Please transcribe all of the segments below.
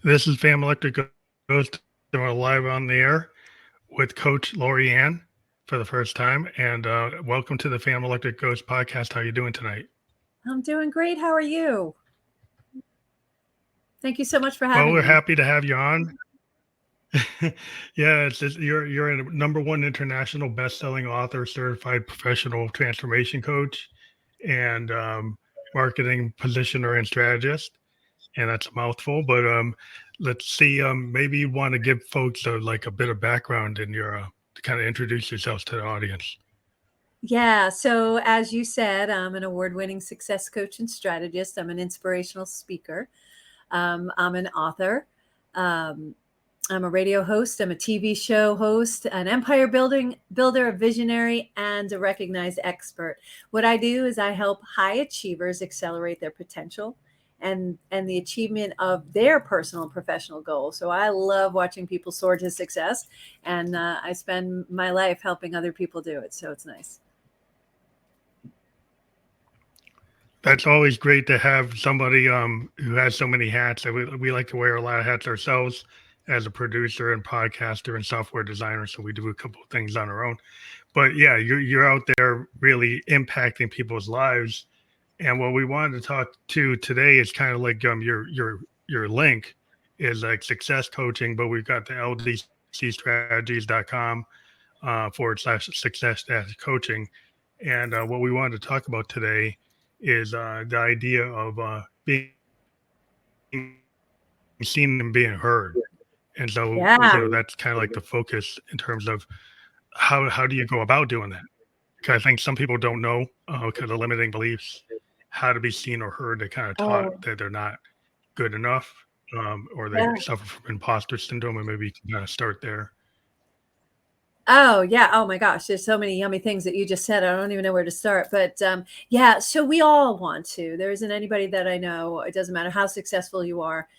This is Family Electric Ghost. We're live on the air with Coach Lori Ann for the first time. And welcome to the Family Electric Ghost podcast. How are you doing tonight? I'm doing great. How are you? Thank you so much for Well, having we're me. happy to have you on. Yeah, you're a number one international best-selling author, certified professional transformation coach, and marketing positioner and strategist. And that's a mouthful, but let's see. Maybe you want to give folks like a bit of background in your to kind of introduce yourselves to the audience. Yeah. So, as you said, I'm an award winning success coach and strategist. I'm an inspirational speaker. I'm an author. Um, I'm a radio host. I'm a TV show host, an empire builder, a visionary, and a recognized expert. What I do is I help high achievers accelerate their potential and the achievement of their personal and professional goals. So I love watching people soar to success, and I spend my life helping other people do it. So it's nice. That's always great to have somebody who has so many hats. We like to wear a lot of hats ourselves as a producer and podcaster and software designer. So we do a couple of things on our own. But yeah, you're out there really impacting people's lives. And what we wanted to talk to today is kind of like your link is like success coaching, but we've got the ldcstrategies.com /success coaching. And what we wanted to talk about today is the idea of being seen and being heard. And so, that's kind of like Yeah. the focus in terms of how do you go about doing that? Because I think some people don't know because of limiting beliefs how to be seen or heard. They kind of taught Oh, that they're not good enough, or they yeah. suffer from imposter syndrome, and maybe you can kind of start there. Oh, yeah. Oh my gosh, there's so many yummy things that you just said. I don't even know where to start. But yeah, so we all want to. There isn't anybody that I know. It doesn't matter how successful you are.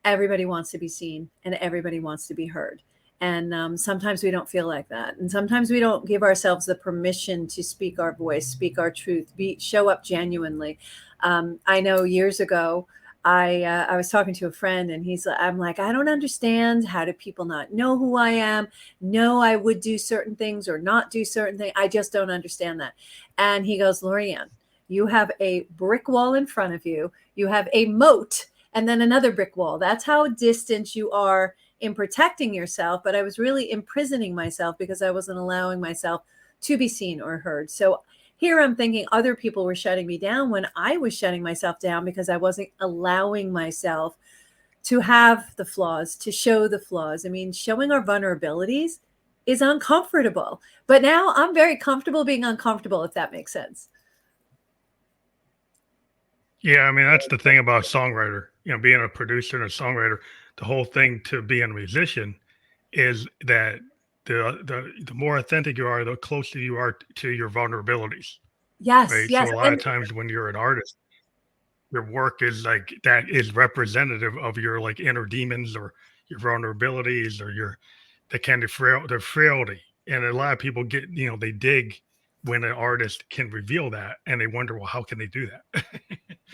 Everybody wants to be seen and everybody wants to be heard. And sometimes we don't feel like that. And sometimes we don't give ourselves the permission to speak our voice, speak our truth, show up genuinely. I know years ago, I was talking to a friend and I'm like, I don't understand. How do people not know who I am? Know I would do certain things or not do certain things. I just don't understand that. And he goes, Lorianne, you have a brick wall in front of you. You have a moat and then another brick wall. That's how distant you are in protecting yourself. But I was really imprisoning myself because I wasn't allowing myself to be seen or heard. So here I'm thinking other people were shutting me down when I was shutting myself down because I wasn't allowing myself to have the flaws, to show the flaws. I mean, showing our vulnerabilities is uncomfortable. But now I'm very comfortable being uncomfortable, if that makes sense. Yeah, I mean that's the thing about songwriter. Being a producer and a songwriter, the whole thing to being a musician is that the more authentic you are, the closer you are to your vulnerabilities, Yes, right? yes. So a lot of And times when you're an artist, your work is like that is representative of your like inner demons or your vulnerabilities or your the kind of the frailty. And a lot of people get they dig when an artist can reveal that, and they wonder, well, how can they do that?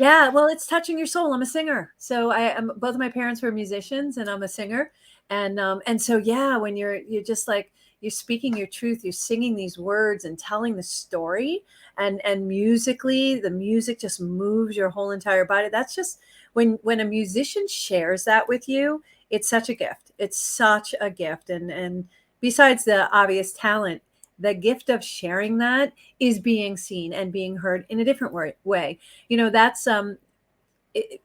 yeah, well, it's touching your soul. I'm a singer. So I am both of my parents were musicians and I'm a singer. And so yeah, when you're just like you're speaking your truth, you're singing these words and telling the story and musically, the music just moves your whole entire body. That's just when a musician shares that with you, it's such a gift. It's such a gift. And besides the obvious talent, the gift of sharing that is being seen and being heard in a different way. That's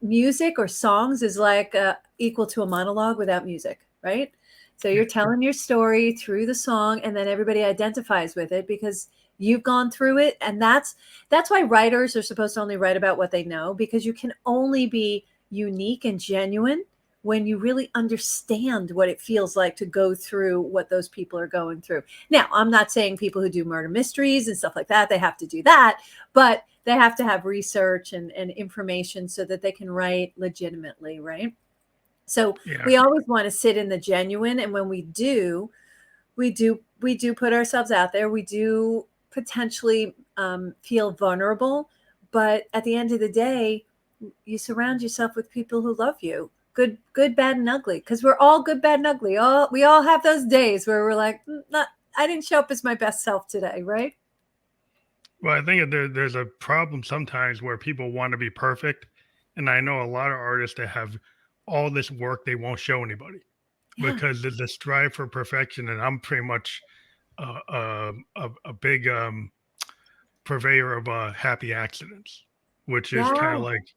music or songs is like equal to a monologue without music, right? So you're telling your story through the song and then everybody identifies with it because you've gone through it. And that's why writers are supposed to only write about what they know, because you can only be unique and genuine when you really understand what it feels like to go through what those people are going through. Now, I'm not saying people who do murder mysteries and stuff like that, they have to do that, but they have to have research and information so that they can write legitimately, right? So Yeah. we always want to sit in the genuine. And when we do put ourselves out there. We do potentially feel vulnerable, but at the end of the day, you surround yourself with people who love you. good, bad, and ugly, because we're all good, bad, and ugly. We all have those days where we're like, I didn't show up as my best self today, right? Well, I think there's a problem sometimes where people want to be perfect. And I know a lot of artists that have all this work they won't show anybody Yeah. because there's a strive for perfection. And I'm pretty much a big purveyor of happy accidents, which is kind of Yeah. like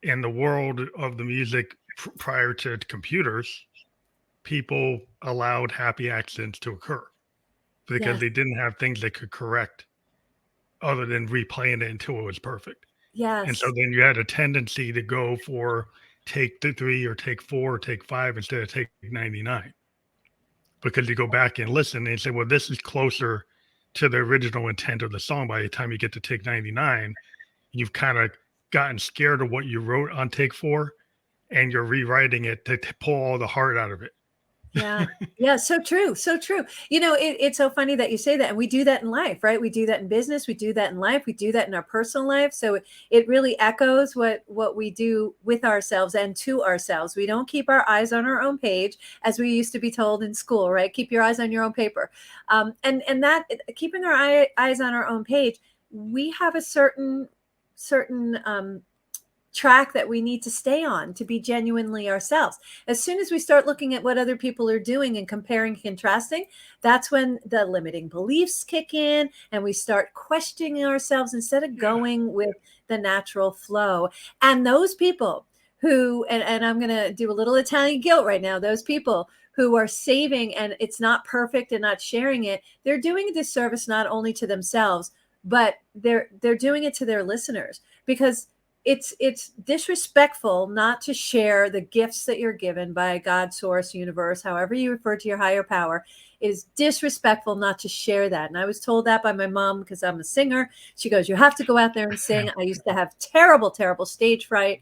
in the world of the music prior to computers, people allowed happy accidents to occur because Yes. they didn't have things they could correct other than replaying it until it was perfect. And so Yes. then you had a tendency to go for take the 3 or take 4 or take 5 instead of take 99 because you go back and listen and say, well, this is closer to the original intent of the song. By the time you get to take 99, you've kind of gotten scared of what you wrote on take 4 and you're rewriting it to pull all the heart out of it. Yeah. Yeah. So true. So true. It's so funny that you say that. And we do that in life, right? We do that in business. We do that in life. We do that in our personal life. So it really echoes what we do with ourselves and to ourselves. We don't keep our eyes on our own page, as we used to be told in school, right? Keep your eyes on your own paper. And that keeping our eyes on our own page, we have a certain track that we need to stay on to be genuinely ourselves. As soon as we start looking at what other people are doing and comparing, contrasting, that's when the limiting beliefs kick in and we start questioning ourselves instead of Yeah. going with the natural flow. And those people who, and I'm going to do a little Italian guilt right now, those people who are saving and it's not perfect and not sharing it, they're doing a disservice not only to themselves, but they're doing it to their listeners, because it's disrespectful not to share the gifts that you're given by God, source, universe, however you refer to your higher power. It is disrespectful not to share that. And I was told that by my mom because I'm a singer. She goes, you have to go out there and sing. I used to have terrible, terrible stage fright.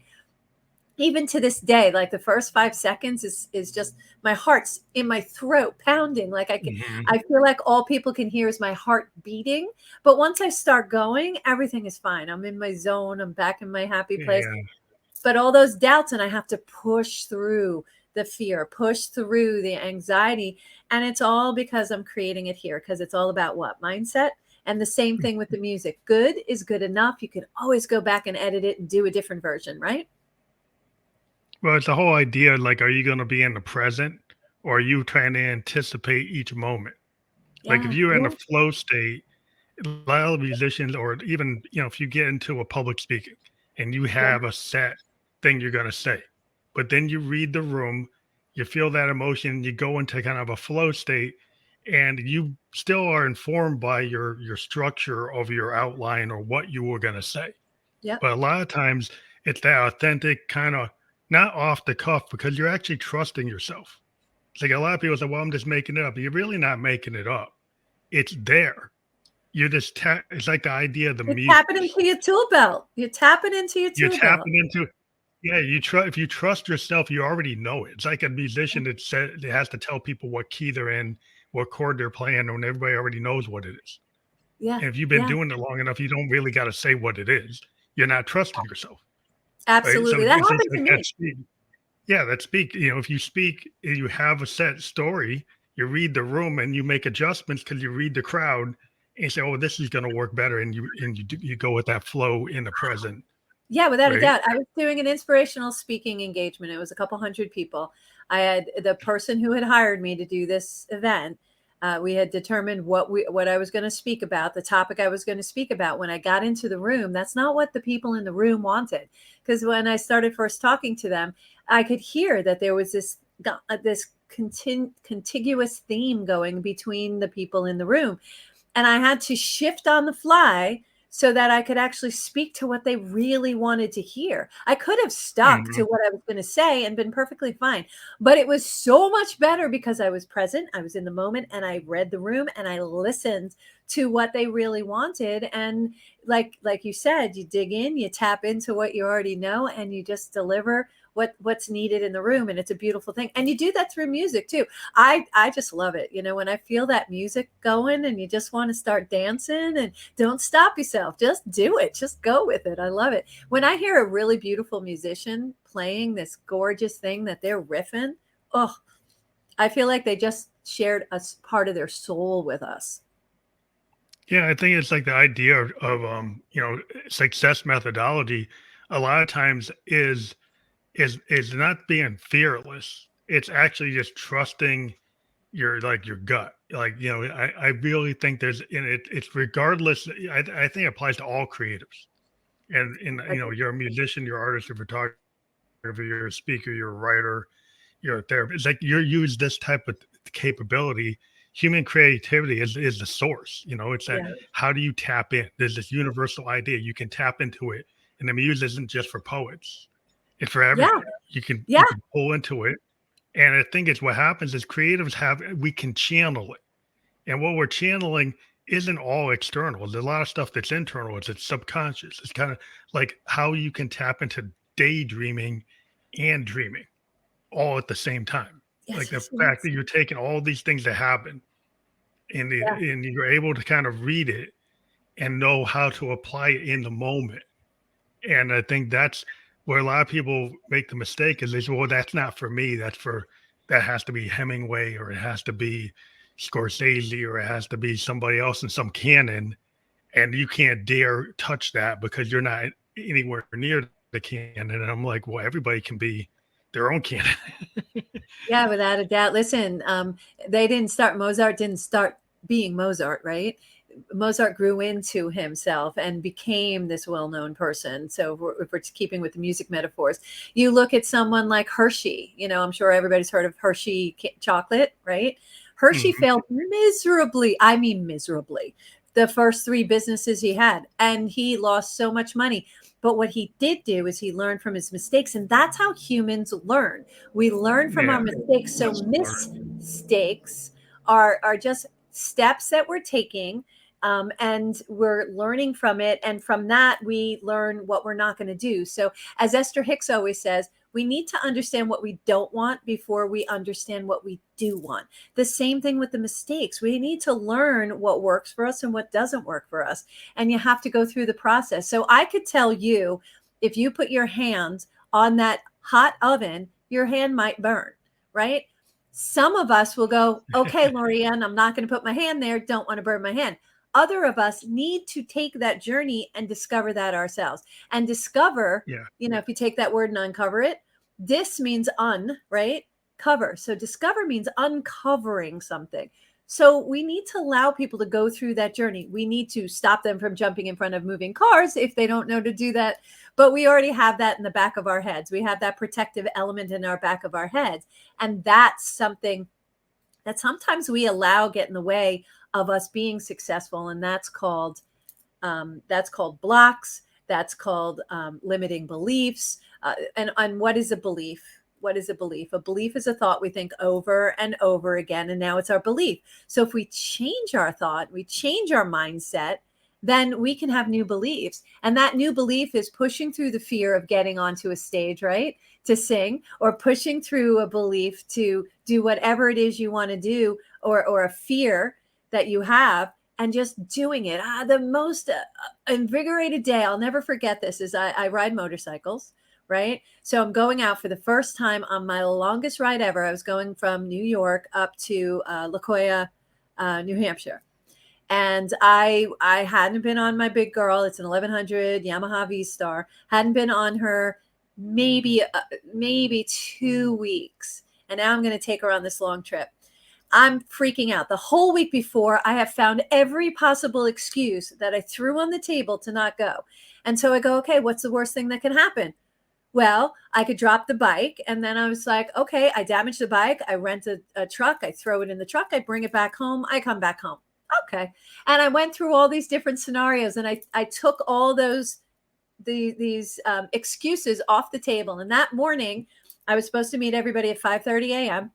Even to this day, like the first 5 seconds is just my heart's in my throat pounding. Like Mhm. I feel like all people can hear is my heart beating. But once I start going, everything is fine. I'm in my zone. I'm back in my happy place. Yeah. But all those doubts, and I have to push through the fear, push through the anxiety. And it's all because I'm creating it here, because it's all about what? Mindset. And the same thing with the music. Good is good enough. You can always go back and edit it and do a different version, right? Well, it's the whole idea like, are you going to be in the present or are you trying to anticipate each moment? Like if Yeah. you're in a Yeah. flow state, a lot of musicians, or even, if you get into a public speaking and you Yeah. have a set thing you're going to say, but then you read the room, you feel that emotion, you go into kind of a flow state, and you still are informed by your structure of your outline or what you were going to say. Yep. But a lot of times it's that authentic kind of not off the cuff because you're actually trusting yourself. It's like a lot of people say, well, I'm just making it up. You're really not making it up. It's there. You're just it's like the idea of the You're tapping muse. into your tool belt. You're tapping into your You're tool belt. tapping into, yeah, you try if you trust yourself, you already know it. It's like a musician that said it has to tell people what key they're in, what chord they're playing, and everybody already knows what it is. Yeah. And if you've been Yeah. doing it long enough, you don't really got to say what it is. You're not trusting yourself. Right. So Absolutely. That it's just happened to like that me. speak. Yeah, that speak. If you speak, you have a set story, you read the room and you make adjustments because you read the crowd and you say, oh, this is going to work better. And you go with that flow in the present. Yeah, without a Right. doubt. I was doing an inspirational speaking engagement. It was a couple hundred people. I had the person who had hired me to do this event. We had determined what I was going to speak about, the topic I was going to speak about. When I got into the room, that's not what the people in the room wanted. Because when I started first talking to them, I could hear that there was this contiguous theme going between the people in the room, and I had to shift on the fly so that I could actually speak to what they really wanted to hear. I could have stuck to Mhm. what I was going to say and been perfectly fine, but it was so much better because I was present, I was in the moment, and I read the room and I listened to what they really wanted. And like you said, you dig in, you tap into what you already know, and you just deliver what's needed in the room. And it's a beautiful thing. And you do that through music too. I just love it. When I feel that music going and you just want to start dancing, and don't stop yourself, just do it, just go with it. I love it. When I hear a really beautiful musician playing this gorgeous thing that they're riffing, oh, I feel like they just shared a part of their soul with us. Yeah, I think it's like the idea of success methodology a lot of times is not being fearless. It's actually just trusting your gut. I really think there's in it. It's regardless. I think it applies to all creatives. And you're a musician, you're an artist, you're a photographer, you're a speaker, you're a writer, you're a therapist. It's like you use this type of capability. Human creativity is the source. It's that, Yeah. how do you tap in? There's this universal idea. You can tap into it. And the muse isn't just for poets. It's for Yeah. everybody. You can Yeah. pull into it. And I think it's what happens is we can channel it. And what we're channeling isn't all external. There's a lot of stuff that's internal. It's subconscious. It's kind of like how you can tap into daydreaming and dreaming all at the same time. Like Yes, the yes, fact yes. that you're taking all these things that happen Yeah. and you're able to kind of read it and know how to apply it in the moment. And I think that's where a lot of people make the mistake is they say, well, that's not for me. That has to be Hemingway, or it has to be Scorsese, or it has to be somebody else in some canon. And you can't dare touch that because you're not anywhere near the canon. And I'm like, well, everybody can be their own canon. Yeah, without a doubt. Listen, Mozart didn't start being Mozart, right? Mozart grew into himself and became this well-known person. So if we're keeping with the music metaphors, you look at someone like Hershey. I'm sure everybody's heard of Hershey chocolate, right? Hershey Mhm. failed miserably. I mean, miserably. The first 3 businesses he had, and he lost so much money. But what he did do is he learned from his mistakes, and that's how humans learn. We learn from our Yeah. mistakes. So Lesson learned. mistakes are just steps that we're taking, and we're learning from it. And from that, we learn what we're not going to do. So, as Esther Hicks always says, we need to understand what we don't want before we understand what we do want. The same thing with the mistakes. We need to learn what works for us and what doesn't work for us. And you have to go through the process. So I could tell you, if you put your hands on that hot oven, your hand might burn, right? Some of us will go, okay, Lorianne, I'm not going to put my hand there. Don't want to burn my hand. Other of us need to take that journey and discover that ourselves, and discover, Yeah. if you take that word and uncover it, this means right? Cover. So discover means uncovering something. So we need to allow people to go through that journey. We need to stop them from jumping in front of moving cars if they don't know to do that. But we already have that in the back of our heads. We have that protective element in our back of our heads. And that's something that sometimes we allow get in the way of us being successful. And that's called blocks. That's called limiting beliefs. And what is a belief? What is a belief? A belief is a thought we think over and over again, and now it's our belief. So if we change our thought, we change our mindset, then we can have new beliefs. And that new belief is pushing through the fear of getting onto a stage, right? To sing, or pushing through a belief to do whatever it is you want to do, or a fear that you have, and just doing it. The most invigorated day, I'll never forget this, is I ride motorcycles, right? So I'm going out for the first time on my longest ride ever. I was going from New York up to La Jolla, New Hampshire. And I hadn't been on my big girl. It's an 1100 Yamaha V-Star. Hadn't been on her maybe 2 weeks. And now I'm going to take her on this long trip. I'm freaking out. The whole week before, I have found every possible excuse that I threw on the table to not go. And so I go, okay, what's the worst thing that can happen? Well, I could drop the bike. And then I was like, okay, I damaged the bike. I rent a truck. I throw it in the truck. I bring it back home. I come back home. Okay. And I went through all these different scenarios, and I took all these excuses off the table. And that morning, I was supposed to meet everybody at 5:30 a.m.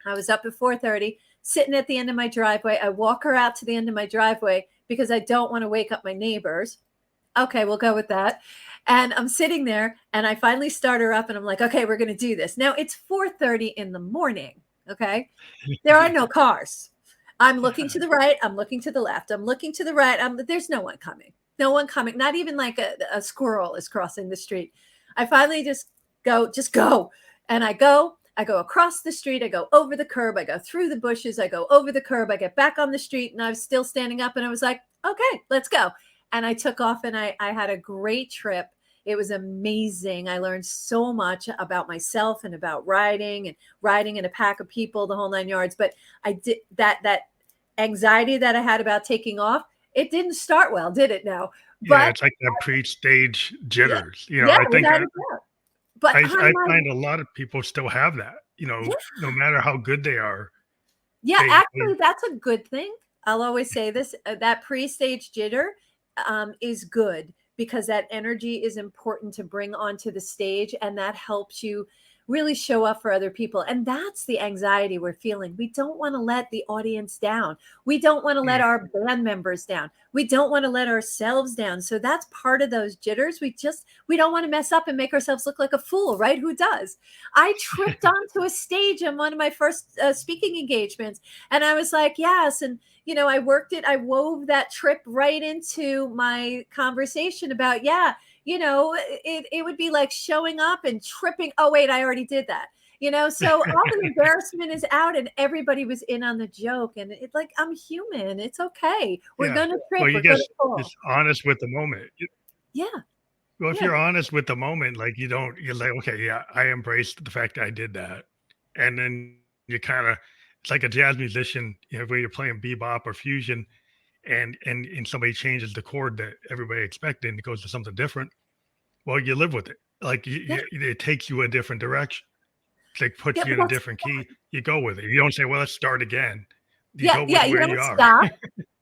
I was up at 4:30, sitting at the end of my driveway. I walk her out to the end of my driveway because I don't want to wake up my neighbors. Okay, we'll go with that. And I'm sitting there and I finally start her up and I'm like, okay, we're going to do this. Now it's 4:30 in the morning. Okay. There are no cars. I'm looking to the right. I'm looking to the left. I'm looking to the right. There's no one coming. No one coming. Not even like a squirrel is crossing the street. I finally just go. And I go across the street. I go over the curb. I go through the bushes. I go over the curb. I get back on the street and I was still standing up and I was like, okay, let's go. And I took off and I had a great trip. It was amazing. I learned so much about myself and about riding in a pack of people, the whole 9 yards. But I did that anxiety that I had about taking off. It didn't start well, did it? No. Yeah, it's like that pre-stage jitters. Yeah, I think but I find a lot of people still have that. Yeah. No matter how good they are. Yeah, actually, that's a good thing. I'll always say this: that pre-stage jitter is good because that energy is important to bring onto the stage, and that helps you really show up for other people. And that's the anxiety we're feeling. We don't want to let the audience down. We don't want to let our band members down. We don't want to let ourselves down. So that's part of those jitters. We don't want to mess up and make ourselves look like a fool, right? Who does? I tripped onto a stage on one of my first speaking engagements, and I was like, yes. And I worked it. I wove that trip right into my conversation about, it would be like showing up and tripping. Oh, wait, I already did that. So all the embarrassment is out and everybody was in on the joke. And it's like, I'm human. It's okay. We're going to trip. Well, you just honest with the moment. Yeah. Well, if you're honest with the moment, like you're like, okay, yeah, I embraced the fact that I did that. And then you kind of, it's like a jazz musician, where you're playing bebop or fusion and somebody changes the chord that everybody expected and it goes to something different. Well, you live with it. Like it takes you a different direction. It puts you in a different key. You go with it. You don't say, well, let's start again. You go with where you are. Stop.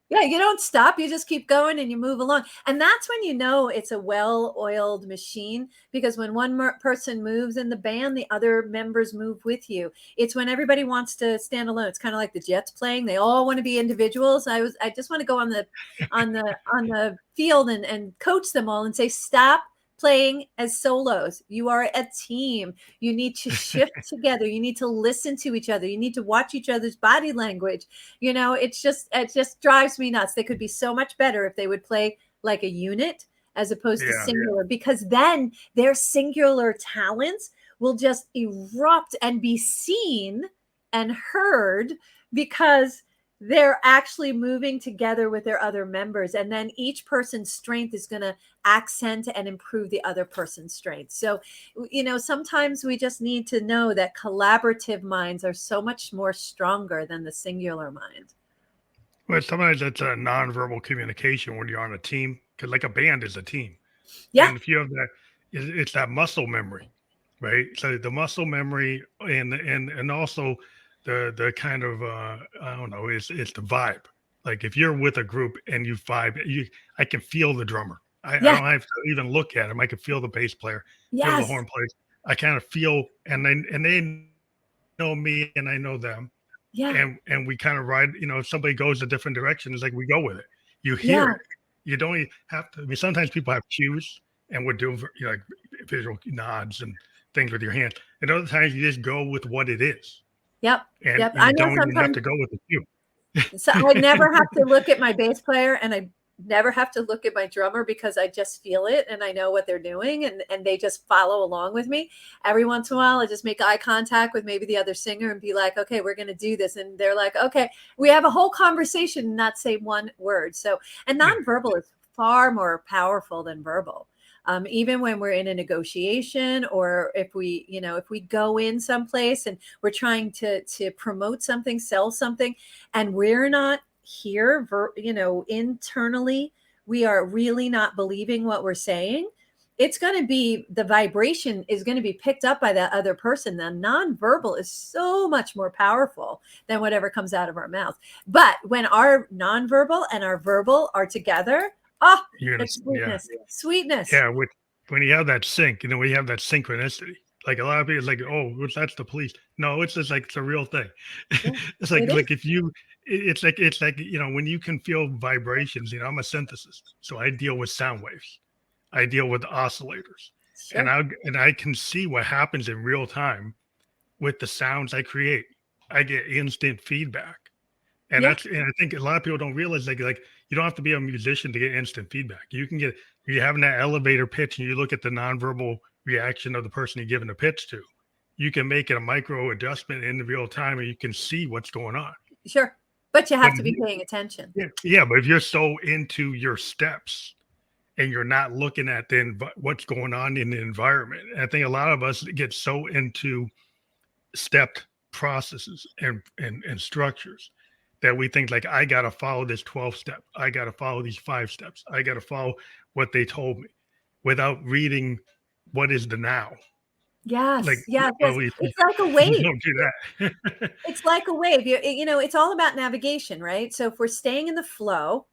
Yeah, you don't stop. You just keep going and you move along. And that's when it's a well-oiled machine, because when one person moves in the band, the other members move with you. It's when everybody wants to stand alone. It's kind of like the Jets playing. They all want to be individuals. I just want to go on the field and coach them all and say, stop playing as solos. You are a team. You need to shift together. You need to listen to each other. You need to watch each other's body language. It just drives me nuts. They could be so much better if they would play like a unit as opposed to singular, because then their singular talents will just erupt and be seen and heard because they're actually moving together with their other members. And then each person's strength is going to accent and improve the other person's strength. So, sometimes we just need to know that collaborative minds are so much more stronger than the singular mind. Well, sometimes it's a nonverbal communication when you're on a team, because like a band is a team. Yeah. And if you have that, it's that muscle memory, right? So the muscle memory and also the kind of I don't know, it's the vibe. Like if you're with a group and you vibe, I can feel the drummer. I don't have to even look at him. I can feel the bass player, feel the horn players. I kind of feel, and they know me and I know them. Yeah. And we kind of ride. If somebody goes a different direction, it's like we go with it. You hear it. You don't even have to. I mean, sometimes people have cues, and we're doing like visual nods and things with your hands. And other times you just go with what it is. Yep. And yep. you don't even have to go with the cue. So I never have to look at my bass player and I never have to look at my drummer because I just feel it and I know what they're doing and they just follow along with me. Every once in a while, I just make eye contact with maybe the other singer and be like, okay, we're going to do this. And they're like, okay, we have a whole conversation and not say one word. So, and nonverbal is far more powerful than verbal. Even when we're in a negotiation or if we go in someplace and we're trying to promote something, sell something, and we're not here, internally, we are really not believing what we're saying. It's going to be, the vibration is going to be picked up by that other person. The nonverbal is so much more powerful than whatever comes out of our mouth. But when our nonverbal and our verbal are together, it's sweetness. Yeah. Sweetness. Yeah, when you have that sync, we have that synchronicity. Like a lot of people, like, oh, that's the police. No, it's just like it's a real thing. Yeah, It's like if you it's like, you know, when you can feel vibrations, you know, I'm a synthesist, so I deal with sound waves. I deal with oscillators, and Sure. I can see what happens in real time with the sounds I create. I get instant feedback. And Yeah. I think a lot of people don't realize like you don't have to be a musician to get instant feedback. You can get you're having that elevator pitch and you look at the nonverbal reaction of the person you're giving the pitch to. You can make it a micro adjustment in real time and you can see what's going on. Sure. But you But have to be paying attention. yeah, but if you're so into your steps and you're not looking at what's going on in the environment, I think a lot of us get so into stepped processes and structures that we think like I gotta follow this 12 step, I gotta follow these 5 steps, I gotta follow what they told me without reading what is the now. Like, Yes. Yes. well, Yes. we, It's like a we wave. don't do that. It's like a wave. You know, it's all about navigation, right? So if we're staying in the flow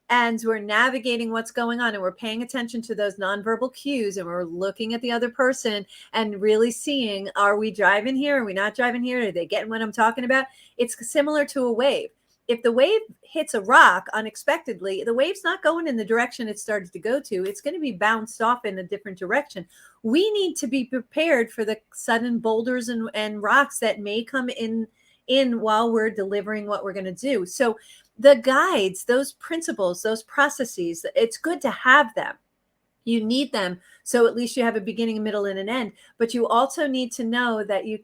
and we're navigating what's going on and we're paying attention to those nonverbal cues and we're looking at the other person and really seeing, are we driving here? Are we not driving here? Are they getting what I'm talking about? It's similar to a wave. If the wave hits a rock unexpectedly, the wave's not going in the direction it started to go to. It's going to be bounced off in a different direction. We need to be prepared for the sudden boulders and rocks that may come in while we're delivering what we're going to do. So the guides, those principles, those processes, it's good to have them. You need them. So at least you have a beginning, a middle, and an end. But you also need to know that you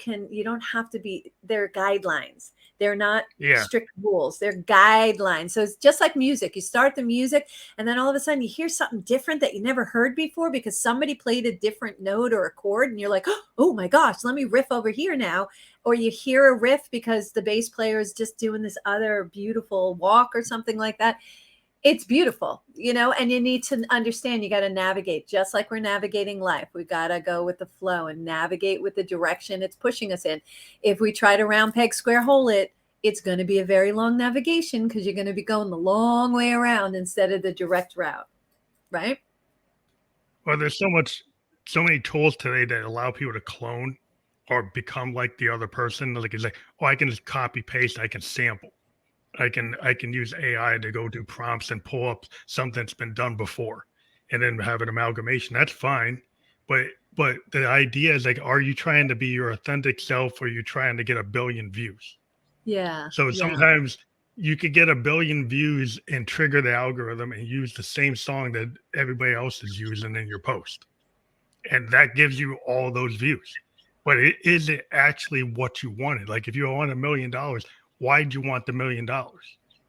don't have to be, they're guidelines. They're not Yeah, strict rules. They're guidelines. So it's just like music. You start the music and then all of a sudden you hear something different that you never heard before because somebody played a different note or a chord and you're like, oh my gosh, let me riff over here now. Or you hear a riff because the bass player is just doing this other beautiful walk or something like that. It's beautiful, you know, and you need to understand you got to navigate just like we're navigating life. We got to go with the flow and navigate with the direction it's pushing us in. If we try to round peg, square hole it, it's going to be a very long navigation because you're going to be going the long way around instead of the direct route, right? well, there's so many tools today that allow people to clone or become like the other person. Like it's like, oh, I can just copy paste, I can sample. I can use AI to go do prompts and pull up something that's been done before and then have an amalgamation. That's fine. But the idea is like, are you trying to be your authentic self or are you trying to get a billion views? Yeah. So Yeah. sometimes you could get a billion views and trigger the algorithm and use the same song that everybody else is using in your post. And that gives you all those views. But is it actually what you wanted? Like if you want $1 million, why'd you want the $1 million?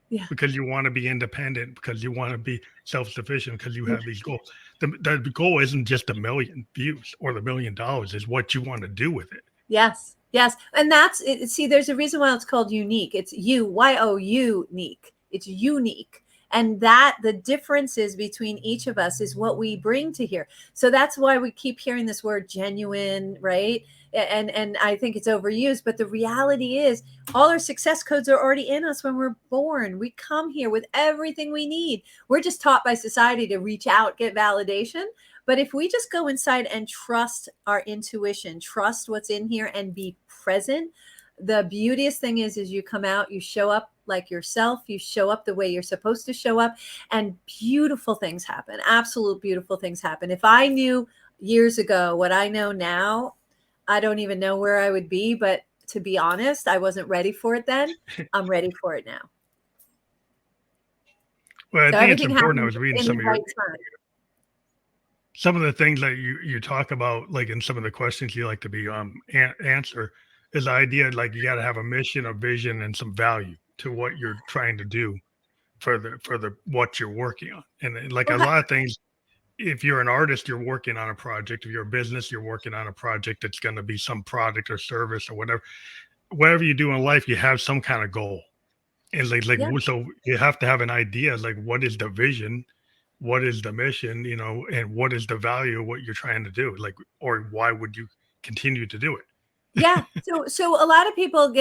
Yeah. Because you want to be independent, because you want to be self-sufficient, because you have these goals. The goal isn't just a million views or the $1 million, is what you want to do with it. Yes. Yes. And that's it. See, there's a reason why it's called unique. It's unique. It's unique. And that the differences between each of us is what we bring to here. So that's why we keep hearing this word genuine, right? And I think it's overused, but the reality is all our success codes are already in us when we're born. We come here with everything we need. We're just taught by society to reach out, get validation. But if we just go inside and trust our intuition, trust what's in here and be present, the beauteous thing is you come out, you show up like yourself, you show up the way you're supposed to show up, and beautiful things happen. Absolute beautiful things happen. If I knew years ago what I know now, I don't even know where I would be. But to be honest, I wasn't ready for it then. I'm ready for it now. Well, I So think it's everything important. I happens was reading in the right time. some of the things that you talk about, like in some of the questions you like to be answer, is the idea like you got to have a mission, a vision, and some value to what you're trying to do for the what you're working on. And like a Well, lot of things, if you're an artist, you're working on a project. If you're a business, you're working on a project that's going to be some product or service or whatever. Whatever you do in life, you have some kind of goal. And yeah. so you have to have an idea like what is the vision, what is the mission, you know, and what is the value of what you're trying to do, like, or why would you continue to do Yeah. it? So a lot of people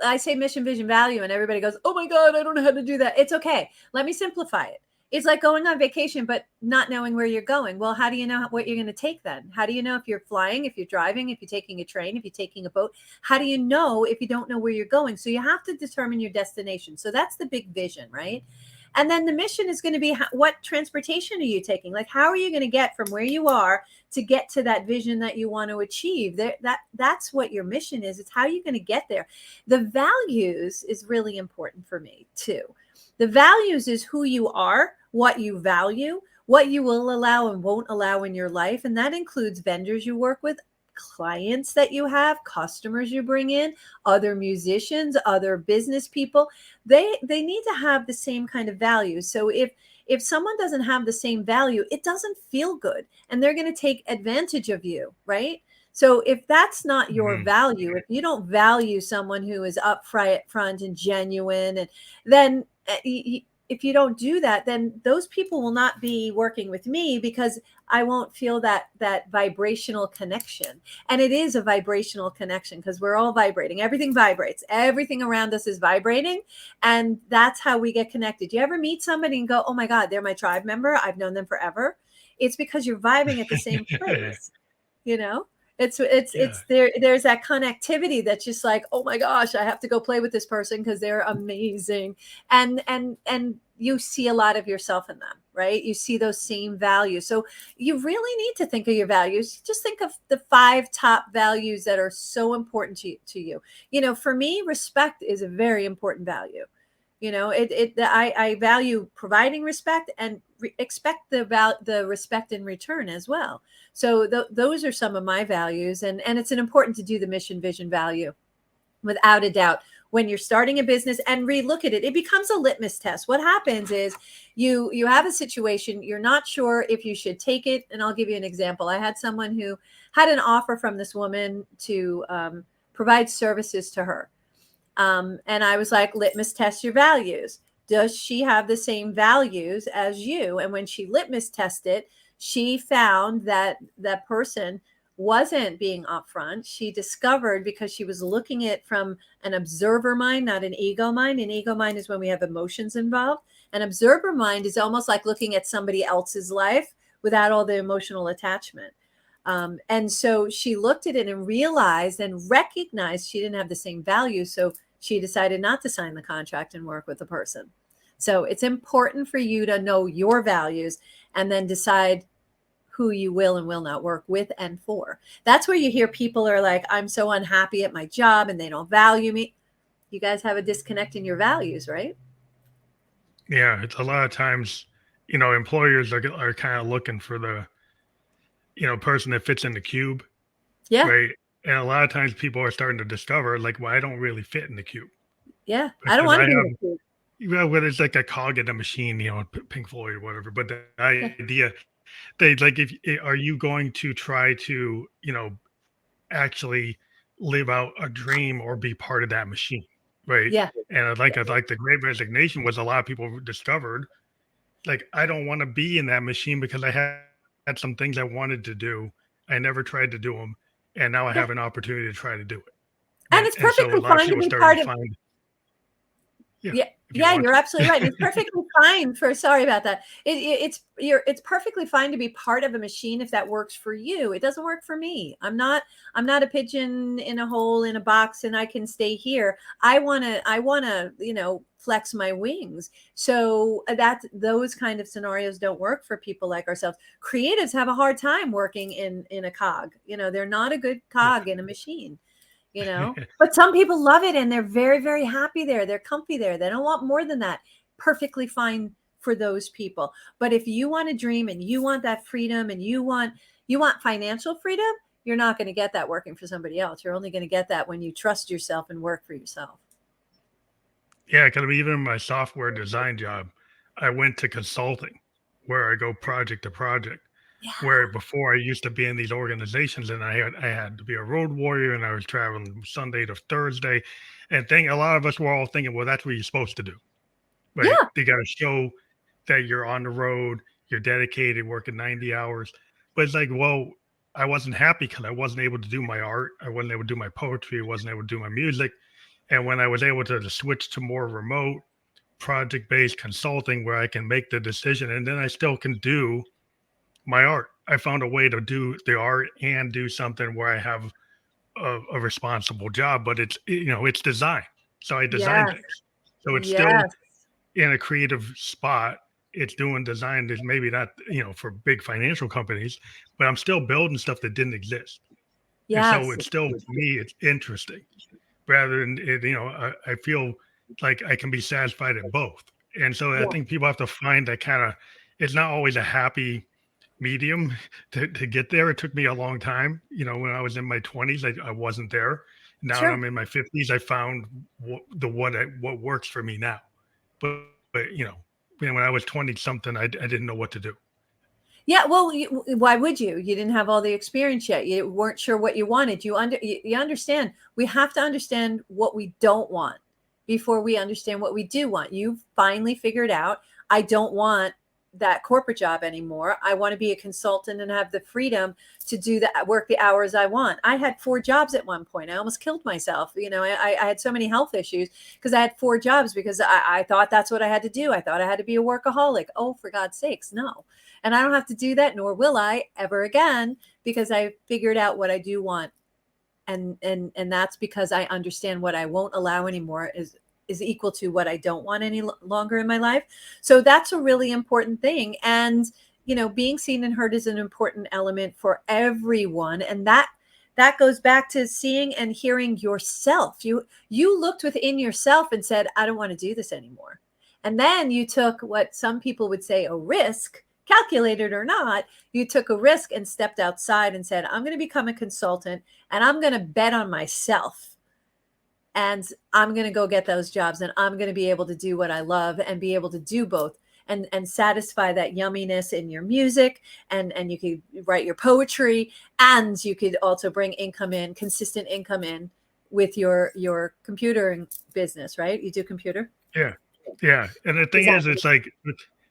I say mission, vision, value, and everybody goes, oh my God, I don't know how to do that. It's okay. Let me simplify it. It's like going on vacation, but not knowing where you're going. Well, how do you know what you're going to take then? How do you know if you're flying, if you're driving, if you're taking a train, if you're taking a boat? How do you know if you don't know where you're going? So you have to determine your destination. So that's the big vision, right? And then the mission is going to be what transportation are you taking? Like, how are you going to get from where you are to get to that vision that you want to achieve? That's what your mission is. It's how you're going to get there. The values is really important for me too. The values is who you are, what you value, what you will allow and won't allow in your life. And that includes vendors you work with, clients that you have, customers you bring in, other musicians, other business people. They need to have the same kind of values. So if someone doesn't have the same value, it doesn't feel good, and they're going to take advantage of you, right? So if that's not your value, if you don't value someone who is upfront and genuine, and then if you don't do that, then those people will not be working with me, because I won't feel that vibrational connection. And it is a vibrational connection, because we're all vibrating. Everything vibrates. Everything around us is vibrating. And that's how we get connected. You ever meet somebody and go, oh my God, they're my tribe member, I've known them forever? It's because you're vibing at the same place, you know? It's there's that connectivity that's just like, oh my gosh, I have to go play with this person because they're amazing. And you see a lot of yourself in them, right? You see those same values. So you really need to think of your values. Just think of the 5 top values that are so important to you. You know, for me, respect is a very important value. You know, I value providing respect and expect the respect in return as well. So those are some of my values, and it's important to do the mission, vision, value, without a doubt. When you're starting a business and relook at it, it becomes a litmus test. What happens is you have a situation, you're not sure if you should take it. And I'll give you an example. I had someone who had an offer from this woman to provide services to her. And I was like, litmus test your values. Does she have the same values as you? And when she litmus tested, she found that that person wasn't being upfront. She discovered, because she was looking at it from an observer mind, not an ego mind. An ego mind is when we have emotions involved. An observer mind is almost like looking at somebody else's life without all the emotional attachment. And so she looked at it and realized and recognized she didn't have the same value. So she decided not to sign the contract and work with the person. So it's important for you to know your values and then decide who you will and will not work with and for. That's where you hear people are like, I'm so unhappy at my job and they don't value me. You guys have a disconnect in your values, right? Yeah, it's a lot of times, employers are kind of looking for the, person that fits in the cube, Yeah. right? And a lot of times people are starting to discover, like, well, I don't really fit in the cube Yeah. I don't because want I to be in have, the cube. whether it's like a cog in the machine, Pink Floyd or whatever. But the Yeah. idea, they like, are you going to try to, actually live out a dream or be part of that machine, right? Yeah. And I like the Great Resignation was a lot of people discovered, like, I don't want to be in that machine because I had some things I wanted to do. I never tried to do them, and now I Yeah. have an opportunity to try to do it. And And it's and so a perfectly lot of fine to people be started part to of. find, yeah, Yeah, if you yeah, want you're to. absolutely right. And it's perfectly fine for. Sorry about that. It's perfectly fine to be part of a machine if that works for you. It doesn't work for me. I'm not a pigeon in a hole in a box, and I can stay here. I wanna flex my wings. So that those kind of scenarios don't work for people like ourselves. Creatives have a hard time working in a cog. They're not a good cog in a machine. But some people love it and they're very, very happy there. They're comfy there. They don't want more than that. Perfectly fine for those people. But if you want to dream and you want that freedom and you want financial freedom, you're not going to get that working for somebody else. You're only going to get that when you trust yourself and work for yourself. Yeah, because even in my software design job, I went to consulting, where I go project to project. Yeah. Where before I used to be in these organizations, and I had to be a road warrior, and I was traveling Sunday to Thursday, and a lot of us were all thinking, well, that's what you're supposed to do, right? Yeah. You got to show that you're on the road, you're dedicated, working 90 hours. But it's like, well, I wasn't happy because I wasn't able to do my art, I wasn't able to do my poetry, I wasn't able to do my music. And when I was able to switch to more remote, project-based consulting where I can make the decision and then I still can do my art. I found a way to do the art and do something where I have a responsible job, but it's design. So I design Yes. things. So it's still Yes. in a creative spot. It's doing design that's maybe not, for big financial companies, but I'm still building stuff that didn't exist. And so Yes. it's still, to me, it's interesting rather than, I feel like I can be satisfied at both. And so I Yeah. think people have to find that kind of, it's not always a happy medium to get there. It took me a long time. When I was in my 20s, I wasn't there. Now that Sure. I'm in my 50s, I found what works for me now. But when I was 20 something, I didn't know what to do. Yeah, well, why would you? You didn't have all the experience yet. You weren't sure what you wanted. You understand. We have to understand what we don't want before we understand what we do want. You finally figured out, I don't want that corporate job anymore. I want to be a consultant and have the freedom to do that, work the hours I want. I had 4 jobs at one point. I almost killed myself. I had so many health issues because I had 4 jobs because I thought that's what I had to do. I thought I had to be a workaholic. Oh, for God's sakes, no. And I don't have to do that, nor will I ever again, because I figured out what I do want. And that's because I understand what I won't allow anymore is equal to what I don't want any longer in my life. So that's a really important thing. And, being seen and heard is an important element for everyone. And that goes back to seeing and hearing yourself. You looked within yourself and said, I don't want to do this anymore. And then you took what some people would say a risk, calculated or not. You took a risk and stepped outside and said, I'm going to become a consultant and I'm going to bet on myself. And I'm going to go get those jobs and I'm going to be able to do what I love and be able to do both and satisfy that yumminess in your music. And you could write your poetry and you could also bring income in, consistent income in with your computer business, right? You do computer? Yeah. Yeah. And the thing is, Exactly.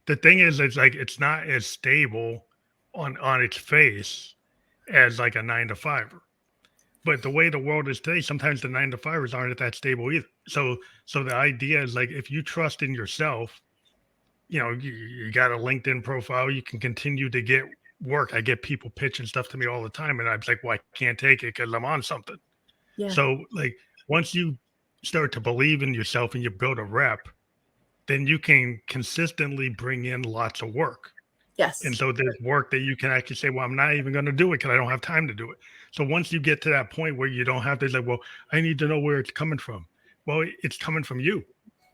it's not as stable on its face as like a 9 to 5. But the way the world is today, sometimes the 9 to 5ers aren't that stable either. So the idea is like if you trust in yourself, you got a LinkedIn profile, you can continue to get work. I get people pitching stuff to me all the time, and I'm like, well, I can't take it because I'm on something. Yeah. So like once you start to believe in yourself and you build a rep, then you can consistently bring in lots of work. And Yes. so there's work that you can actually say, well, I'm not even going to do it because I don't have time to do it. So once you get to that point where you don't have to, like, well, I need to know where it's coming from. Well, it's coming from you,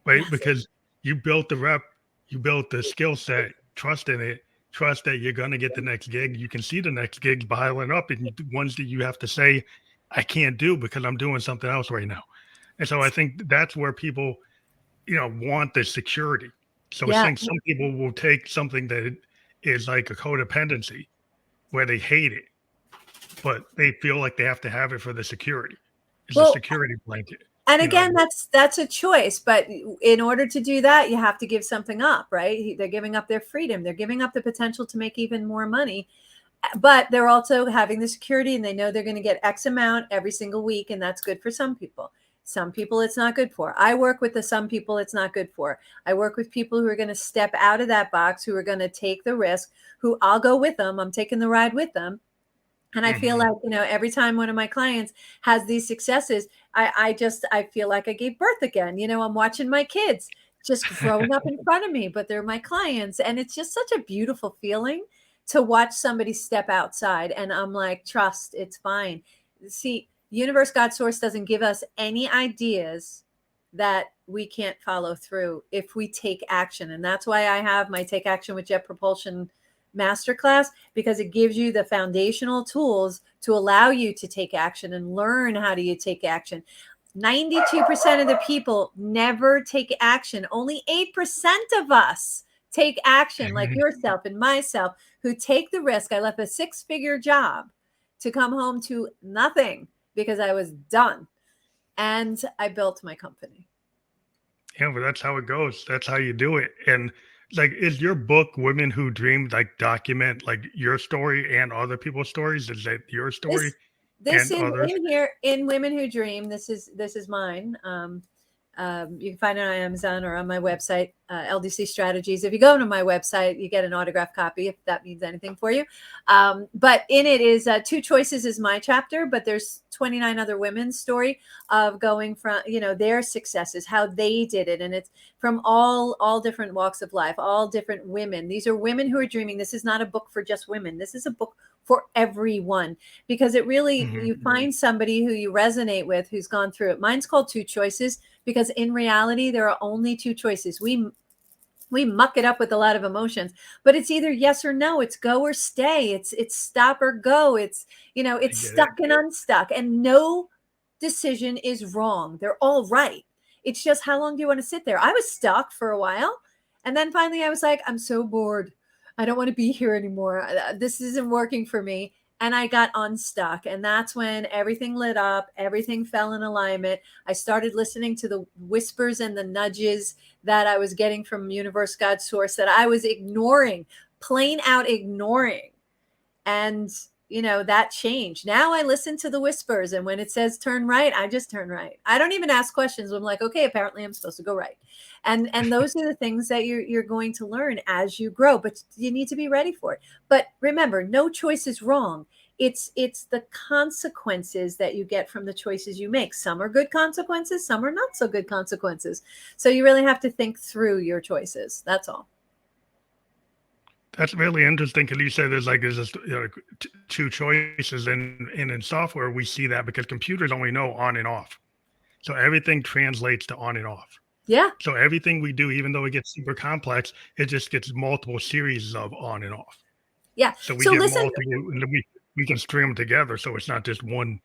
right? Yes. Because you built the rep, you built the skill set, trust in it, trust that you're going to get the next gig. You can see the next gigs piling up and ones that you have to say, I can't do because I'm doing something else right now. And so I think that's where people, want the security. So I Yeah. think some people will take something that is like a codependency where they hate it, but they feel like they have to have it for the security. It's a Well, security blanket, and you know. again, that's a choice, but in order to do that, you have to give something up, right? They're giving up their freedom. They're giving up the potential to make even more money, but they're also having the security and they know they're going to get X amount every single week. And that's good for some people. Some people it's not good for. I work with the some people it's not good for. I work with people who are going to step out of that box, who are going to take the risk, who I'll go with them. I'm taking the ride with them. And I feel Mhm. like, every time one of my clients has these successes, I feel like I gave birth again. I'm watching my kids just growing up in front of me, but they're my clients. And it's just such a beautiful feeling to watch somebody step outside. And I'm like, trust, it's fine. See, universe, God, source doesn't give us any ideas that we can't follow through if we take action. And that's why I have my Take Action with Jet Propulsion masterclass, because it gives you the foundational tools to allow you to take action and learn how do you take action. 92% of the people never take action. Only 8% of us take action, like yourself and myself, who take the risk. I left a 6-figure job to come home to nothing because I was done. And I built my company. Yeah, but that's how it goes. That's how you do it. And like, is your book "Women Who Dream" like document like your story and other people's stories? Is that your story This this and is others? in here in Women Who Dream. This is mine. You can find it on Amazon or on my website, LDC Strategies. If you go to my website, you get an autographed copy, if that means anything for you. But in it is Two Choices is my chapter, but there's 29 other women's story of going from, their successes, how they did it. And it's from all different walks of life, all different women. These are women who are dreaming. This is not a book for just women. This is a book for everyone, because it really, you find somebody who you resonate with, who's gone through it. Mine's called Two Choices, because in reality, there are only two choices. We muck it up with a lot of emotions, but it's either yes or no. It's go or stay. It's stop or go. It's stuck and unstuck, and no decision is wrong. They're all right. It's just, how long do you want to sit there? I was stuck for a while, and then finally I was like, I'm so bored. I don't want to be here anymore. This isn't working for me. And I got unstuck. And that's when everything lit up, everything fell in alignment. I started listening to the whispers and the nudges that I was getting from universe, God, source, that I was ignoring, plain out ignoring. And, that changed. Now I listen to the whispers. And when it says turn right, I just turn right. I don't even ask questions. I'm like, okay, apparently I'm supposed to go right. And those are the things that you're going to learn as you grow, but you need to be ready for it. But remember, no choice is wrong. It's the consequences that you get from the choices you make. Some are good consequences, some are not so good consequences. So you really have to think through your choices. That's all. That's really interesting, because you said there's this, two choices, and in software we see that because computers only know on and off, so everything translates to on and off. Yeah. So everything we do, even though it gets super complex, it just gets multiple series of on and off. Yeah. So we get multiple, and we can string them together, so it's not just one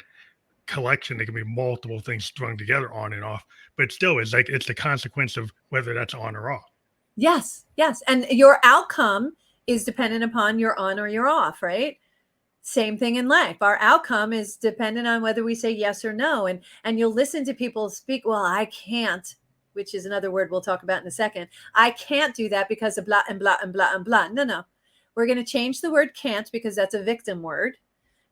collection. It can be multiple things strung together on and off, but still, it's the consequence of whether that's on or off. Yes. And your outcome is dependent upon your on or your off, right? Same thing in life. Our outcome is dependent on whether we say yes or no. And you'll listen to people speak, well, I can't, which is another word we'll talk about in a second. I can't do that because of blah and blah and blah and blah. No. We're going to change the word can't, because that's a victim word,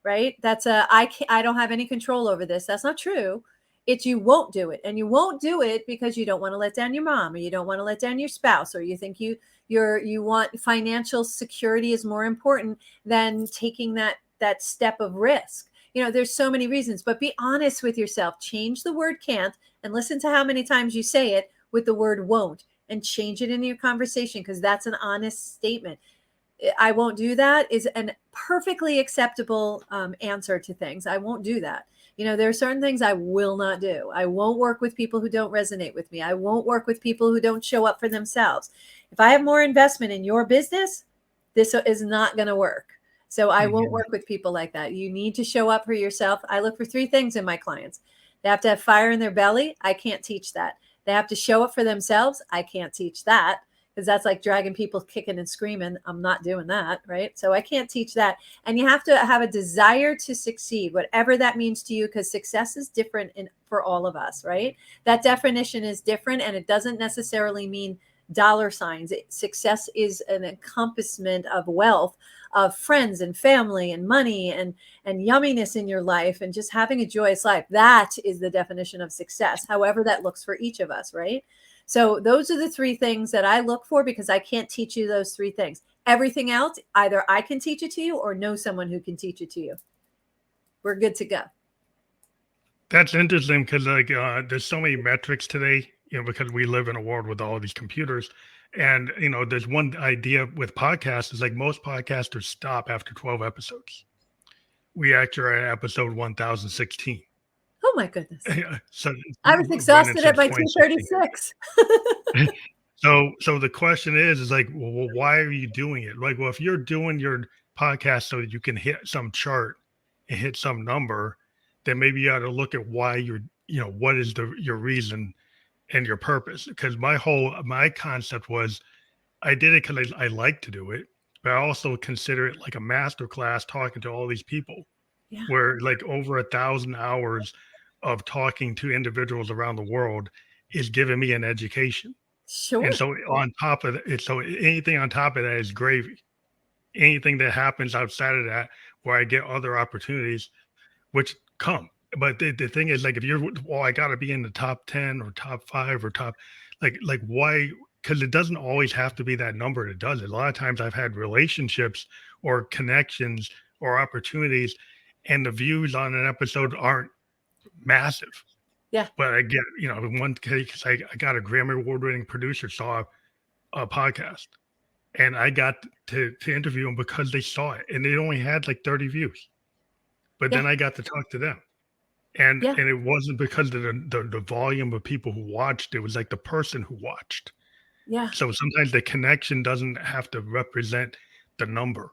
right? That's I don't have any control over this. That's not true. It's you won't do it. And you won't do it because you don't want to let down your mom, or you don't want to let down your spouse, or you think you want financial security is more important than taking that step of risk. There's so many reasons, but be honest with yourself. Change the word can't and listen to how many times you say it with the word won't, and change it in your conversation, because that's an honest statement. I won't do that is a perfectly acceptable answer to things. I won't do that. There are certain things I will not do. I won't work with people who don't resonate with me. I won't work with people who don't show up for themselves. If I have more investment in your business, this is not going to work. So I won't work with people like that. You need to show up for yourself. I look for three things in my clients. They have to have fire in their belly. I can't teach that. They have to show up for themselves. I can't teach that, because that's like dragging people kicking and screaming. I'm not doing that, right? So I can't teach that. And you have to have a desire to succeed, whatever that means to you, because success is different for all of us, right? That definition is different, and it doesn't necessarily mean dollar signs. Success is an encompassment of wealth, of friends and family and money and yumminess in your life, and just having a joyous life. That is the definition of success, however that looks for each of us, right? So those are the three things that I look for, because I can't teach you those three things. Everything else, either I can teach it to you or know someone who can teach it to you. We're good to go. That's interesting, because there's so many metrics today, because we live in a world with all these computers. And, there's one idea with podcasts is most podcasters stop after 12 episodes. We actually are at episode 1016. Oh my goodness. So I was exhausted at my 236. So the question is well, why are you doing it? Well, if you're doing your podcast so that you can hit some chart and hit some number, then maybe you ought to look at why what is your reason and your purpose. Because my concept was, I did it because I like to do it, but I also consider it like a master class, talking to all these people, where over 1,000 hours of talking to individuals around the world is giving me an education. Sure. And so on top of it, so anything on top of that is gravy. Anything that happens outside of that, where I get other opportunities, which come, But the thing is, like, if you're, well, I got to be in the top 10 or top 5 or top, like why? Because it doesn't always have to be that number that does it. A lot of times I've had relationships or connections or opportunities, and the views on an episode aren't massive. Yeah. But I get, in one case, I got a Grammy Award winning producer saw a podcast, and I got to interview them because they saw it, and they only had like 30 views. But Yeah. then I got to talk to them. And Yeah. it wasn't because of the volume of people who watched. It was like the person who watched. Yeah. So sometimes the connection doesn't have to represent the number.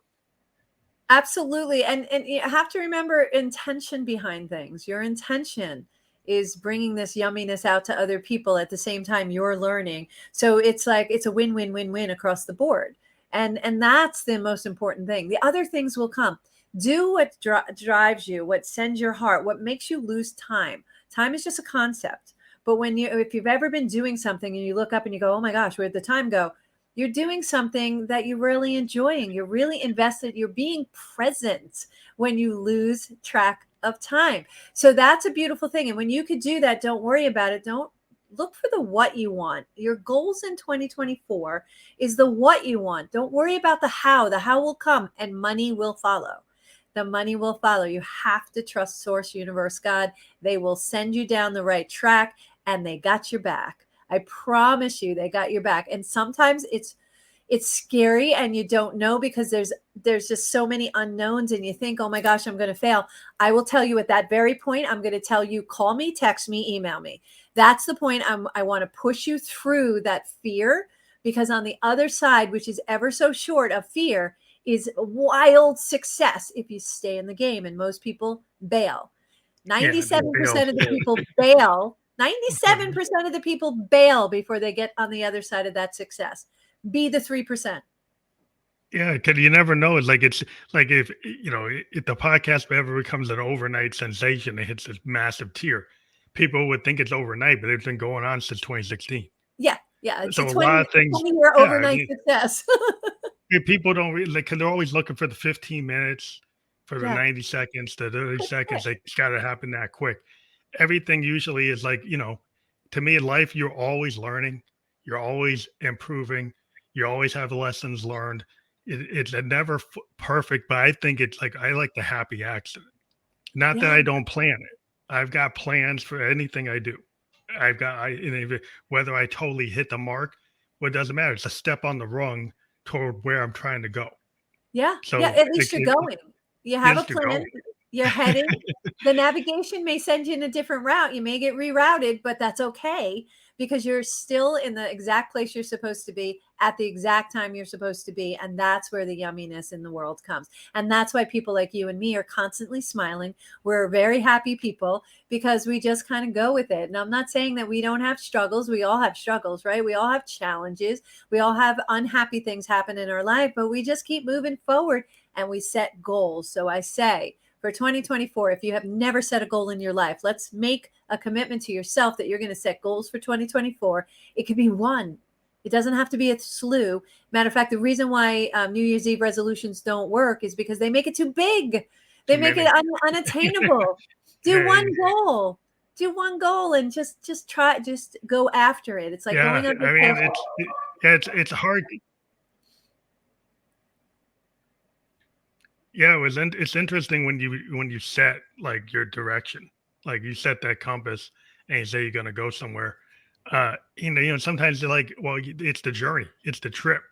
Absolutely. And you have to remember intention behind things. Your intention is bringing this yumminess out to other people at the same time you're learning. So it's like it's a win-win-win-win across the board. And that's the most important thing. The other things will come. Do what drives you, what sends your heart, what makes you lose time. Time is just a concept. But if you've ever been doing something and you look up and you go, oh my gosh, where'd the time go? You're doing something that you're really enjoying. You're really invested. You're being present when you lose track of time. So that's a beautiful thing. And when you could do that, don't worry about it. Don't look for the what you want. Your goals in 2024 is the what you want. Don't worry about the how. The how will come and money will follow. The money will follow. You have to trust source, universe, God. They will send you down the right track, and they got your back. I promise you they got your back. And sometimes it's scary and you don't know because there's just so many unknowns and you think, oh my gosh, I'm going to fail. I will tell you at that very point, I'm going to tell you, call me, text me, email me. That's the point. I want to push you through that fear, because on the other side, which is ever so short of fear, is wild success if you stay in the game. And most people bail. 97% of the people bail. 97% of the people bail before they get on the other side of that success. Be the 3%. Yeah, because you never know. It's like if the podcast ever becomes an overnight sensation, it hits this massive tier. People would think it's overnight, but it's been going on since 2016. Yeah, it's so a a lot of things. 20-year overnight success. People don't really, because they're always looking for the 15 minutes, for the 90 seconds, the 30 seconds. It's got to happen that quick. Everything usually is like, to me in life, you're always learning, you're always improving, you always have lessons learned. It's never perfect, but I think it's like, I like the happy accident. Not that I don't plan it. I've got plans for anything I do. Whether I totally hit the mark, what doesn't matter. It's a step on the rung toward where I'm trying to go. Yeah. So at least you're going. You have a plan. You're heading. The navigation may send you in a different route. You may get rerouted, but that's okay, because you're still in the exact place you're supposed to be at the exact time you're supposed to be. And that's where the yumminess in the world comes. And that's why people like you and me are constantly smiling. We're very happy people because we just kind of go with it. And I'm not saying that we don't have struggles. We all have struggles, right? We all have challenges. We all have unhappy things happen in our life, but we just keep moving forward and we set goals. So I say, for 2024, if you have never set a goal in your life, let's make a commitment to yourself that you're going to set goals for 2024. It could be one. It doesn't have to be a slew. Matter of fact, the reason why New Year's Eve resolutions don't work is because they make it too big. They make it unattainable. Do one goal. Do one goal and just go after it. It's like going up. It's hard. Yeah, it's interesting when you set like your direction, like you set that compass and you say you're going to go somewhere. Sometimes they're like, well, it's the journey, it's the trip.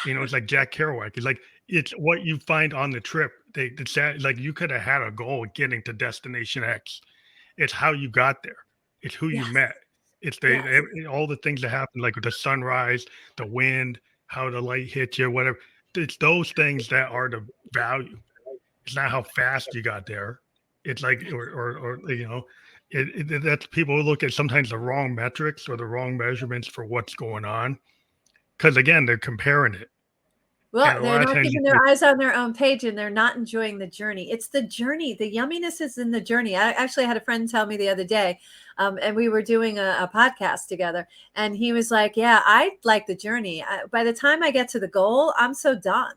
It's like Jack Kerouac. It's like, it's what you find on the trip. It's like you could have had a goal getting to destination X. It's how you got there. It's who you met. It's all the things that happen, like the sunrise, the wind, how the light hits you, whatever. It's those things that are the value. It's not how fast you got there. It's like, that's people look at sometimes the wrong metrics or the wrong measurements for what's going on. Because again, they're comparing it. Well, they're not keeping their eyes on their own page and they're not enjoying the journey. It's the journey. The yumminess is in the journey. I actually had a friend tell me the other day, and we were doing a podcast together, and he was like, yeah, I like the journey. By the time I get to the goal, I'm so done,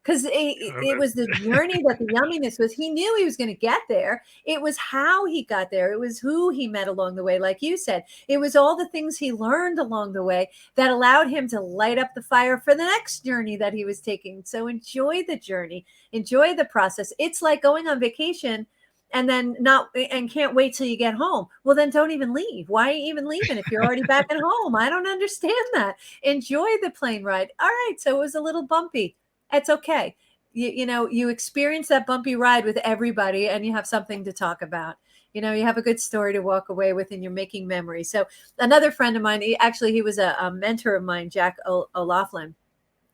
because it was the journey that the yumminess was. He knew he was going to get there. It was how he got there. It was who he met along the way. Like you said, it was all the things he learned along the way that allowed him to light up the fire for the next journey that he was taking. So enjoy the journey, enjoy the process. It's like going on vacation and then can't wait till you get home. Well, then don't even leave. Why even leaving if you're already back at home? I don't understand that. Enjoy the plane ride. All right. So it was a little bumpy. It's okay. You experience that bumpy ride with everybody and you have something to talk about. You have a good story to walk away with and you're making memories. So another friend of mine, he was a mentor of mine, Jack O'Laughlin.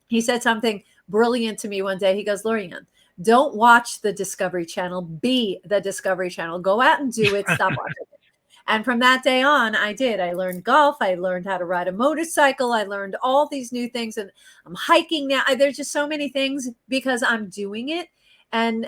He said something brilliant to me one day. He goes, Lorianne, don't watch the Discovery Channel, be the Discovery Channel. Go out and do it. Stop watching it. And from that day on, I did. I learned golf. I learned how to ride a motorcycle. I learned all these new things. And I'm hiking now. There's just so many things because I'm doing it. And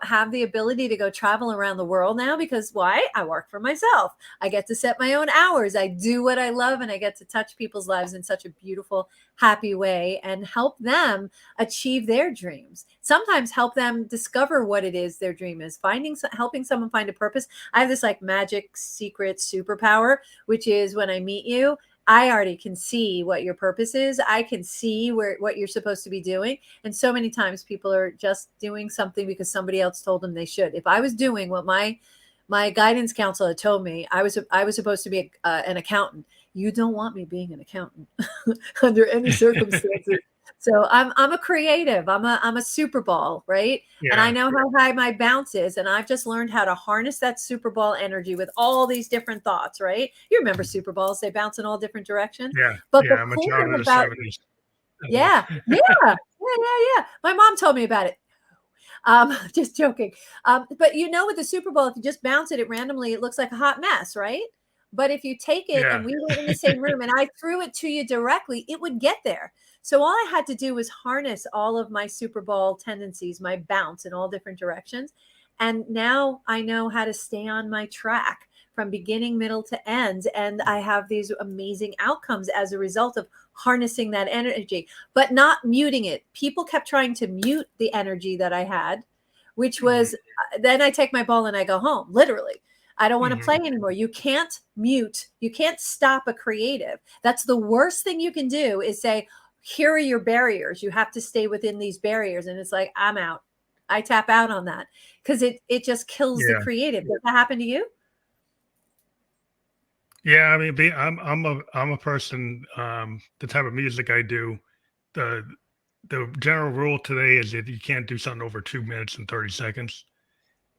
have the ability to go travel around the world now because why? I work for myself. I get to set my own hours. I do what I love and I get to touch people's lives in such a beautiful, happy way and help them achieve their dreams. Sometimes help them discover what it is their dream is, helping someone find a purpose. I have this like magic secret superpower, which is when I meet you, I already can see what your purpose is. I can see what you're supposed to be doing. And so many times people are just doing something because somebody else told them they should. If I was doing what my guidance counselor had told me, I was supposed to be an accountant. You don't want me being an accountant under any circumstances. So I'm a creative. I'm a Super Ball, right? Yeah. And I know how high my bounce is, and I've just learned how to harness that Super Ball energy with all these different thoughts, right? You remember Super Balls? They bounce in all different directions. Yeah, but I'm a child of the 70s. Yeah. My mom told me about it. Just joking. But with the Super Bowl, if you just bounce it randomly, it looks like a hot mess, right? But if you take it and we were in the same room and I threw it to you directly, it would get there. So all I had to do was harness all of my Super Bowl tendencies, my bounce in all different directions. And now I know how to stay on my track from beginning, middle to end. And I have these amazing outcomes as a result of harnessing that energy, but not muting it. People kept trying to mute the energy that I had, which was then I take my ball and I go home, literally. I don't want to play anymore. You can't mute. You can't stop a creative. That's the worst thing you can do is say, here are your barriers. You have to stay within these barriers. And it's like, I'm out. I tap out on that because it just kills the creative. Does that happen to you? Yeah, I mean, I'm a person. The type of music I do, the general rule today is that you can't do something over 2 minutes and 30 seconds,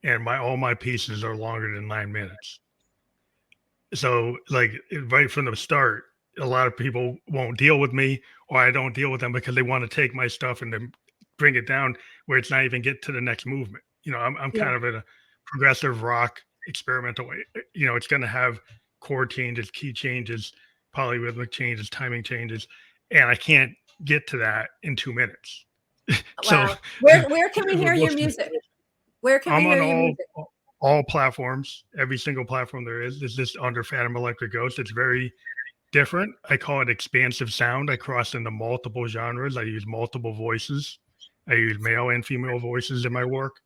and all my pieces are longer than 9 minutes. So, like right from the start, a lot of people won't deal with me, or I don't deal with them because they want to take my stuff and then bring it down where it's not even get to the next movement. I'm kind of in a progressive rock experimental way. It's going to have chord changes, key changes, polyrhythmic changes, timing changes, and I can't get to that in 2 minutes. Wow. So where can we hear your music? Where can we hear your music? All platforms, every single platform there is just under Phantom Electric Ghost. It's very different. I call it expansive sound. I cross into multiple genres. I use multiple voices. I use male and female voices in my work.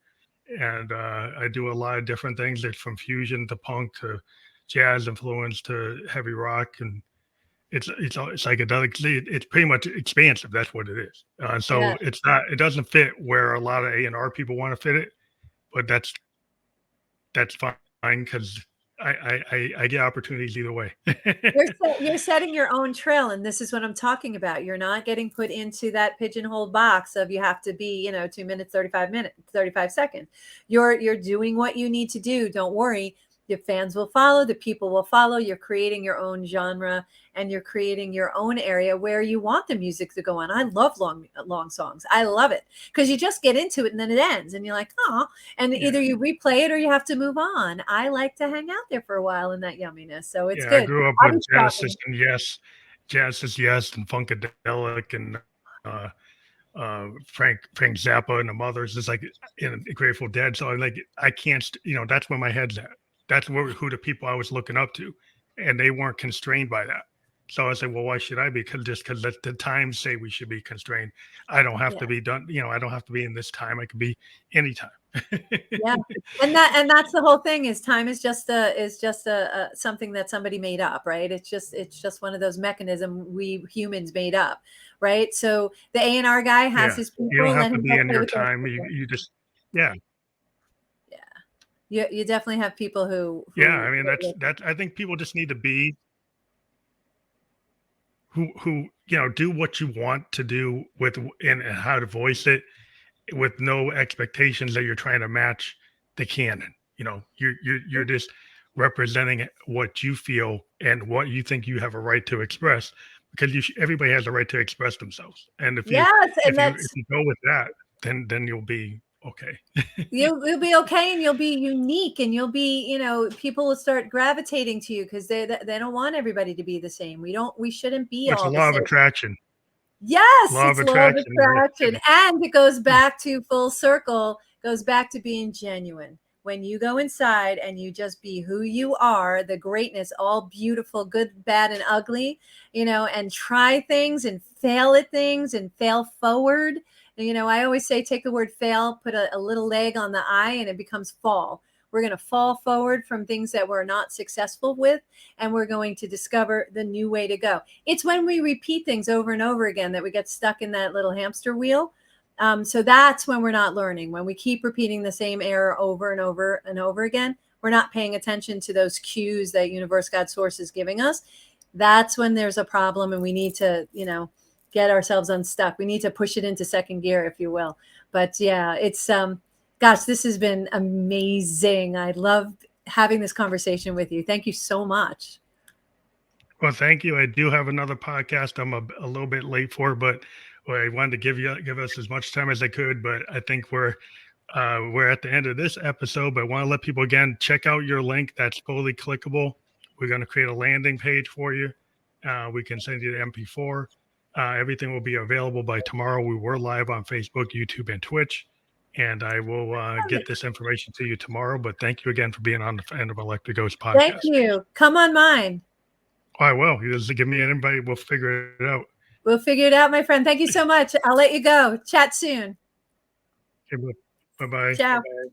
And I do a lot of different things. It's from fusion to punk to jazz influence to heavy rock. And it's psychedelic. It's pretty much expansive. That's what it is. It doesn't fit where a lot of A&R people want to fit it, but that's fine because I get opportunities either way. You're setting your own trail, and this is what I'm talking about. You're not getting put into that pigeonhole box of you have to be 2 minutes 35 seconds. You're doing what you need to do. Don't worry. Your fans will follow, the people will follow. You're creating your own genre and you're creating your own area where you want the music to go on. I love long songs. I love it because you just get into it and then it ends and you're like, oh, and either you replay it or you have to move on. I like to hang out there for a while in that yumminess. So it's good. I grew up with Genesis and Yes, and Funkadelic and Frank Zappa and the Mothers. It's like in Grateful Dead. So I can't, that's where my head's at. That's who the people I was looking up to, and they weren't constrained by that. So I said, well, why should I be? Because the times say we should be constrained. I don't have Yeah. to be done. I don't have to be in this time. I could be anytime. Yeah. And that's the whole thing, is time is just a something that somebody made up, right? It's just one of those mechanisms we humans made up, right? So the A&R guy has Yeah. his You don't people, have let to him be go in play your with those time. people. You just, yeah. Yeah. You definitely have people Yeah. I mean, who that's, I think people just need to be who, do what you want to do with and how to voice it with no expectations that you're trying to match the canon. You're just representing what you feel and what you think you have a right to express, because everybody has a right to express themselves. And if you Yes, and if you if that's you go with that, then you'll be okay. you'll be okay, and you'll be unique, and you'll be, people will start gravitating to you because they don't want everybody to be the same. We shouldn't be It's a all the law of same. attraction. Yes, Law of it's law of attraction. attraction. And it goes back to full circle, goes back to being genuine. When you go inside and you just be who you are, the greatness, all beautiful, good, bad, and ugly, and try things and fail at things and fail forward. I always say, take the word fail, put a little leg on the I, and it becomes fall. We're going to fall forward from things that we're not successful with, and we're going to discover the new way to go. It's when we repeat things over and over again that we get stuck in that little hamster wheel. So that's when we're not learning. When we keep repeating the same error over and over and over again, we're not paying attention to those cues that universe, God, source is giving us. That's when there's a problem, and we need to, get ourselves unstuck. We need to push it into second gear, if you will. But yeah, it's gosh, this has been amazing. I love having this conversation with you. Thank you so much. Well, thank you. I do have another podcast I'm a little bit late for, but I wanted to give us as much time as I could. But I think we're at the end of this episode. But I want to let people again check out your link. That's fully clickable. We're going to create a landing page for you. We can send you the MP4. Everything will be available by tomorrow. We were live on Facebook, YouTube, and Twitch. And I will get this information to you tomorrow. But thank you again for being on the End of Electric Ghost podcast. Thank you. Come on mine. I will. You just give me an invite. We'll figure it out. We'll figure it out, my friend. Thank you so much. I'll let you go. Chat soon. Okay, bye-bye. Ciao. Bye-bye.